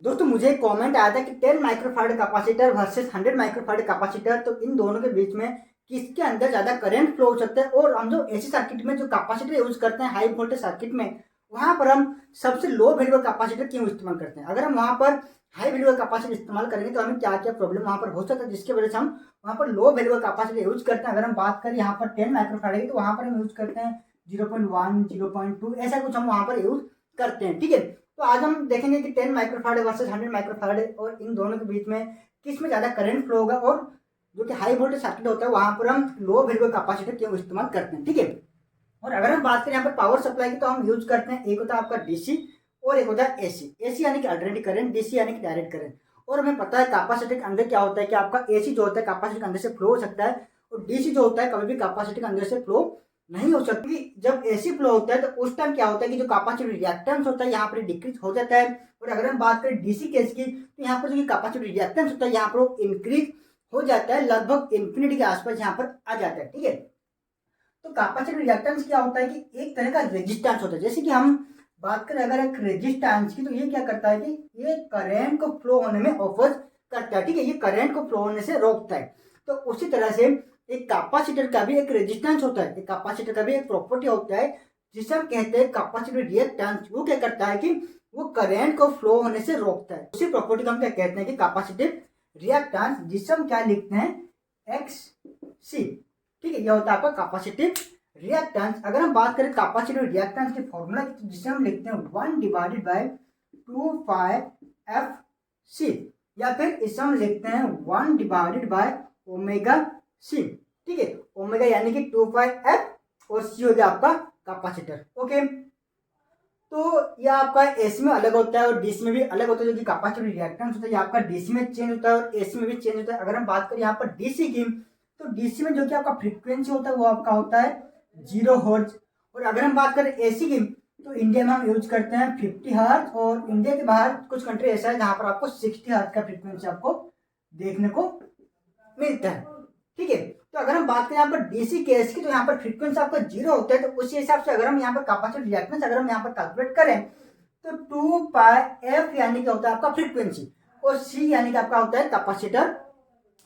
दोस्तों मुझे एक कमेंट आया था कि 10 microfarad capacitor versus 100 microfarad capacitor, तो इन दोनों के बीच में किसके अंदर ज़्यादा करंट फ्लो हो सकता है। और हम जो एसी सर्किट में जो कैपेसिटर यूज करते हैं हाई वोल्टेज सर्किट में, वहां पर हम सबसे लो वैल्यू का कैपेसिटर क्यों इस्तेमाल करते हैं। अगर हम वहां पर हाई वैल्यू का कैपेसिटर इस्तेमाल करेंगे तो हमें क्या क्या प्रॉब्लम वहां पर हो सकता है, जिसकी वजह से हम वहां पर लो वैल्यू का कैपेसिटर यूज करते हैं। अगर हम बात करें यहाँ पर 10 माइक्रोफैराड की, तो वहां पर हम यूज करते हैं 0.1 0.2 ऐसा कुछ हम वहां पर यूज करते हैं। ठीक है, तो आज हम देखेंगे कि 10 माइक्रोफैराड वर्सेस 100 माइक्रोफैराड और इन दोनों के बीच में किस में ज़्यादा करंट फ्लो होगा, और जो कि हाई वोल्टेज सर्किट होता है वहां पर हम लो वैल्यू कैपेसिटर क्यों इस्तेमाल करते हैं। ठीक है, और अगर हम बात करें यहाँ पर पावर सप्लाई की, तो हम यूज करते हैं, एक होता है आपका डीसी और एक होता है एसी। एसी यानी कि अल्टरनेटिव करंट, डीसी यानी कि डायरेक्ट करंट। और हमें पता है कैपेसिटर के अंदर क्या होता है कि आपका एसी जो होता है कैपेसिटर के अंदर से फ्लो हो सकता है, और डीसी जो होता है कभी भी कैपेसिटर के अंदर से फ्लो नहीं हो सकती। जब एसी फ्लो होता है तो उस टाइम क्या होता है कि जो कैपेसिटर रिएक्टेंस होता है यहाँ पर डिक्रीज हो जाता है। और अगर हम बात करें डीसी केस की, तो यहाँ पर जो कैपेसिटर रिएक्टेंस होता है यहाँ पर इंक्रीज हो जाता है, लगभग इंफिनिटी के आसपास यहाँ पर आ जाता है। ठीक है, तो कैपेसिटर रिएक्टेंस क्या होता है कि एक तरह का रेजिस्टेंस होता है। जैसे कि हम बात करें अगर एक रेजिस्टेंस की, तो ये क्या करता है कि ये करंट को फ्लो होने में ऑफर करता है। ठीक है, ये करंट को फ्लो होने से रोकता है। तो उसी तरह से एक कैपेसिटर का भी एक रेजिस्टेंस होता है, एक कैपेसिटर का भी एक प्रॉपर्टी होता है जिसे हम कहते हैं कैपेसिटर रिएक्टेंस। वो क्या करता है कि वो करंट को फ्लो होने से रोकता है। उसी प्रॉपर्टी को हम क्या कहते हैं कि कैपेसिटिव रिएक्टेंस, जिसे हम क्या लिखते हैं एक्स सी। ठीक है, यह होता है आपका कैपेसिटिव रिएक्टेंस। अगर हम बात करें कैपेसिटिव रिएक्टेंस के फॉर्मूला की, जिसे हम लिखते हैं 1 divided by 2 pi F C, या फिर इसे हम लिखते हैं 1 डिवाइडेड बाय ओमेगा सी। ठीक है, ओमेगा यानी कि 2 पाई एफ और सी हो गया आपका कैपेसिटर। ओके, तो यह आपका एसी में अलग होता है और डीसी में भी अलग होता है। जो कि कैपेसिटिव रिएक्टेंस होता है, ये आपका डीसी में चेंज होता है और एसी में भी चेंज होता है। अगर हम बात करें यहाँ पर डीसी की, तो डीसी में जो कि आपका फ्रीक्वेंसी होता है वो आपका होता है 0 हर्ट्ज। और अगर हम बात करें एसी की, तो इंडिया में हम यूज करते हैं 50 हर्ट्ज, और इंडिया के बाहर कुछ कंट्री ऐसा है जहां पर आपको 60 हर्ट्ज का फ्रीक्वेंसी आपको देखने को मिलता है। ठीक है, तो अगर हम बात करें यहाँ पर डीसी केस की, तो यहाँ पर फ्रीक्वेंसी आपका 0 होता है। तो उसी हिसाब से अगर हम यहाँ पर कैपेसिटर रिएक्टेंस अगर हम यहाँ पर कैलकुलेट करें, तो 2 पाई एफ यानी क्या होता है आपका फ्रीक्वेंसी, और सी यानी कि आपका होता है कैपेसिटर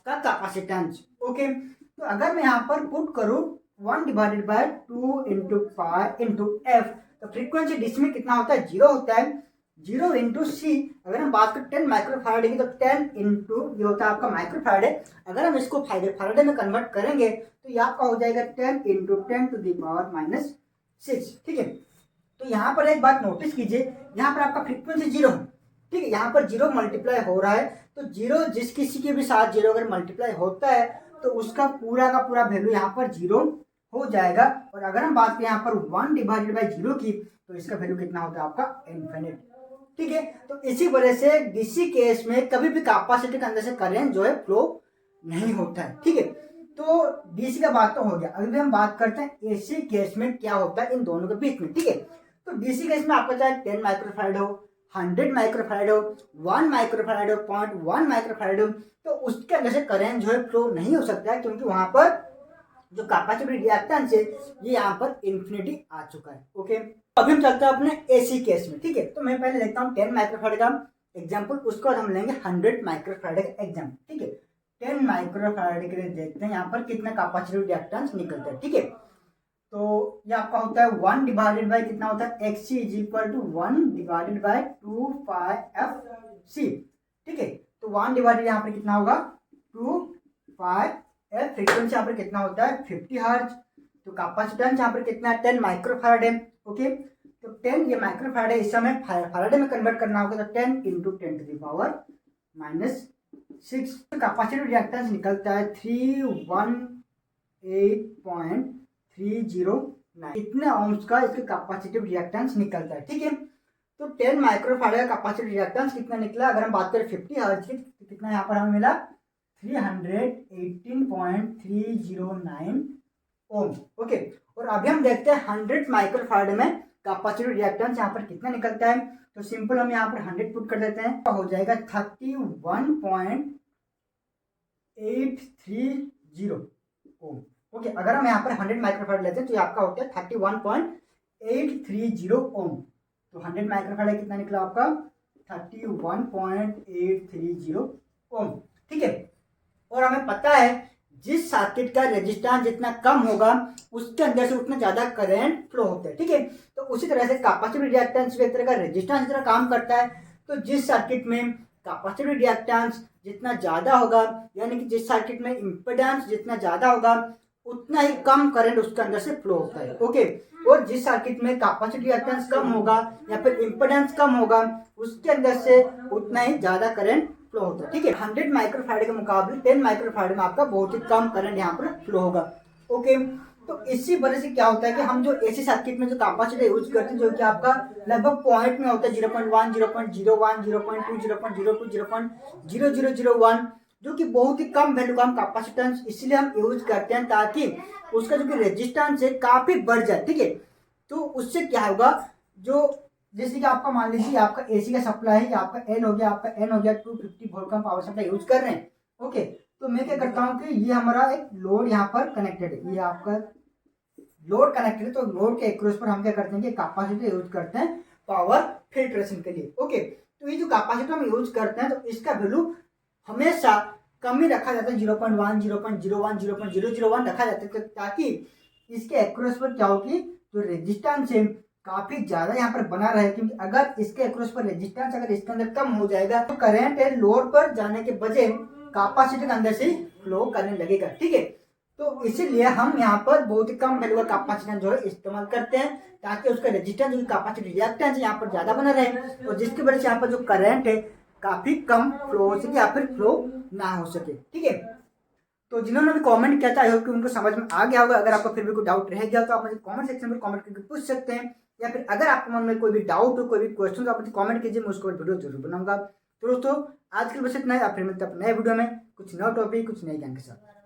का कैपेसिटेंस। ओके, तो अगर मैं यहाँ पर पुट करूँ 1 divided by 2 into pi into F, तो फ्रीक्वेंसी डीसी में कितना होता है 0 होता है। 0 इंटू सी, अगर हम बात करें 10 माइक्रोफैराड की, तो 10 इंटू ये होता है आपका माइक्रोफैराड है। अगर हम इसको फैराडे में कन्वर्ट करेंगे तो ये आपका हो जाएगा 10 into 10 to the power minus 6। ठीक है, तो यहाँ पर एक बात नोटिस कीजिए, यहाँ पर आपका फ्रीक्वेंसी 0 है। ठीक है, यहाँ पर 0 मल्टीप्लाई हो रहा है, तो 0 जिस किसी के भी साथ 0 अगर मल्टीप्लाई होता है तो उसका पूरा का पूरा वैल्यू यहाँ पर 0 हो जाएगा। और अगर हम बात करें यहाँ पर 1 डिवाइडेड बाई 0 की, तो इसका वैल्यू कितना होता है आपका इन्फिनिट। ठीक है, तो इसी वजह से डीसी केस में कभी भी कैपेसिटर के अंदर से करंट जो है फ्लो नहीं होता है। ठीक है, तो डीसी का बात तो हो गया। अभी हम बात करते हैं एसी केस में क्या होता है इन दोनों के बीच में। ठीक है, तो डीसी केस में आपका चाहे 10 माइक्रोफैराड हो, 100 माइक्रोफैराड हो, 1 माइक्रोफैराड हो, 0.1 माइक्रोफैराड हो, तो उसके अंदर से करंट जो है फ्लो नहीं हो सकता है, क्योंकि वहां पर जो कैपेसिटिव रिएक्टेंस है ये यहाँ पर इन्फिनिटी आ चुका है। ओके, अभी हम चलते हैं अपने एसी केस में। ठीक है, तो मैं पहले लेता हूँ 10 माइक्रोफैराड का एग्जाम्पल, उसके बाद हम लेंगे 100 माइक्रोफैराड का एग्जाम्पल। ठीक है, 10 माइक्रोफैराड के लिए देखते हैं यहाँ पर कितना कैपेसिटिव रिएक्टेंस निकलता है। ठीक है, तो ये आपका होता है 1 डिवाइडेड बाय कितना होता है X C is equal to 1 divided by 2 pi F C. ठीक है, तो 1 डिवाइडेड यहाँ पर कितना होगा 2 पाई एफ। फ्रीक्वेंसी यहाँ पर कितना होता है 50 हर्ट्ज। तो कैपेसिटेंस यहाँ पर कितना है 10 माइक्रोफैराड है। ओके, तो 10 ये माइक्रोफैराड है, इस समय फैराडे में कन्वर्ट करना होगा, तो 10 into 10 to the power minus 6। Capacitive reactance निकलता है 318.309, इतने ओम्स का इसके कैपेसिटिव रिएक्टेंस निकलता है। ठीक है, तो 10 माइक्रोफैराड का कैपेसिटिव रिएक्टेंस कितना निकला, अगर हम बात करें 50 हर्ट्ज की, तो कितना यहाँ पर हमें मिला 318.309 ओम। ओके, और अभी हम देखते हैं 100 माइक्रोफैराड में कैपेसिटिव रिएक्टेंस यहाँ पर कितना निकलता है। तो सिंपल हम यहाँ पर 100 पुट कर देते हैं, तो हो जाएगा 31.830 ओम। ओके, अगर हम यहाँ पर 100 माइक्रोफैराड लेते हैं तो ये आपका होता है 31.830 ओम। तो 100 माइक्रोफैराड कितना निकला आपका 31.830 ओम। ठीक है, और हमें पता है जिस सर्किट का रेजिस्टेंस जितना कम होगा उसके अंदर से उतना ज्यादा करंट फ्लो होता है। ठीक है, तो उसी तरह से कैपेसिटिव रिएक्टेंस भी एक तरह का रेजिस्टेंस की तरह काम करता है। तो जिस सर्किट में कैपेसिटिव रिएक्टेंस जितना ज्यादा होगा, यानी कि जिस सर्किट में इम्पीडेंस जितना ज्यादा होगा उतना ही कम करंट उसके अंदर से फ्लो होता है। ओके, और जिस सर्किट में कैपेसिटिव रिएक्टेंस कम होगा या फिर इम्पीडेंस कम होगा उसके अंदर से उतना ही ज्यादा करंट फ्लो होता है। ठीक है, 100 माइक्रोफैराड के मुकाबले 10 माइक्रोफैराड में आपका बहुत ही कम करंट यहाँ पर फ्लो होगा। ओके, तो इसी वजह से क्या होता है कि हम जो एसी सर्किट में जो कैपेसिटर यूज करते हैं जो कि आपका लगभग पॉइंट में होता है 0.1, 0.01, 0.2, 0.02, 0.0001, जो कि बहुत ही कम वैल्यू का हम कैपेसिटेंस इसलिए हम यूज करते हैं ताकि उसका जो कि रेजिस्टेंस है काफी बढ़ जाए। ठीक है, तो उससे क्या होगा, जो जैसे कि आपका मान लीजिए आपका एसी का सप्लाई है, आपका एन हो गया, आपका एन हो गया 250 वोल्ट का पावर सप्लाई यूज कर रहे हैं। ओके, तो मैं क्या करता हूँ कि ये हमारा एक लोड यहाँ पर कनेक्टेड है, ये आपका लोड कनेक्टेड है, तो लोड के एक्रॉस पर हम क्या करते हैं कि कैपेसिटर यूज करते हैं पावर फिल्ट्रेशन के लिए। ओके, तो ये जो कैपेसिटर हम यूज करते हैं तो इसका वैल्यू हमेशा कम ही रखा जाता है, 0.1, 0.01, 0.001 रखा जाता है, ताकि इसके एक्रॉस पर क्या होगी, जो रेजिस्टेंस है काफी ज्यादा यहाँ पर बना रहे। क्योंकि अगर इसके एक्रॉस पर रेजिस्टेंस अगर इसके अंदर कम हो जाएगा तो करंट है लोड पर जाने के बजाय कैपेसिटर के अंदर से फ्लो करने लगेगा। ठीक है, तो इसीलिए हम यहाँ पर बहुत ही कम वैल्यू का कैपेसिटेंस जो है इस्तेमाल करते हैं ताकि उसका रेजिस्टेंस जो कैपेसिटी रिएक्टेंस यहाँ पर ज्यादा बना रहे और जिसकी वजह से यहाँ पर जो करंट है काफी कम फ्लो हो सके या फिर फ्लो ना हो सके। ठीक है, तो जिन्होंने भी कमेंट किया था आई होप कि उनको समझ में आ गया होगा। अगर आपको फिर भी कोई डाउट रह गया तो आप मुझे कमेंट सेक्शन में कमेंट करके पूछ सकते हैं, या फिर अगर आपके मन में कोई भी डाउट हो, कोई भी क्वेश्चन, तो आप मुझे कमेंट कीजिए, मैं उसको वीडियो जरूर बनाऊंगा। तो दोस्तों आज के लिए बस इतना ही, आप फिर मिलते हैं नए वीडियो में कुछ नया टॉपिक कुछ नए ज्ञान के साथ।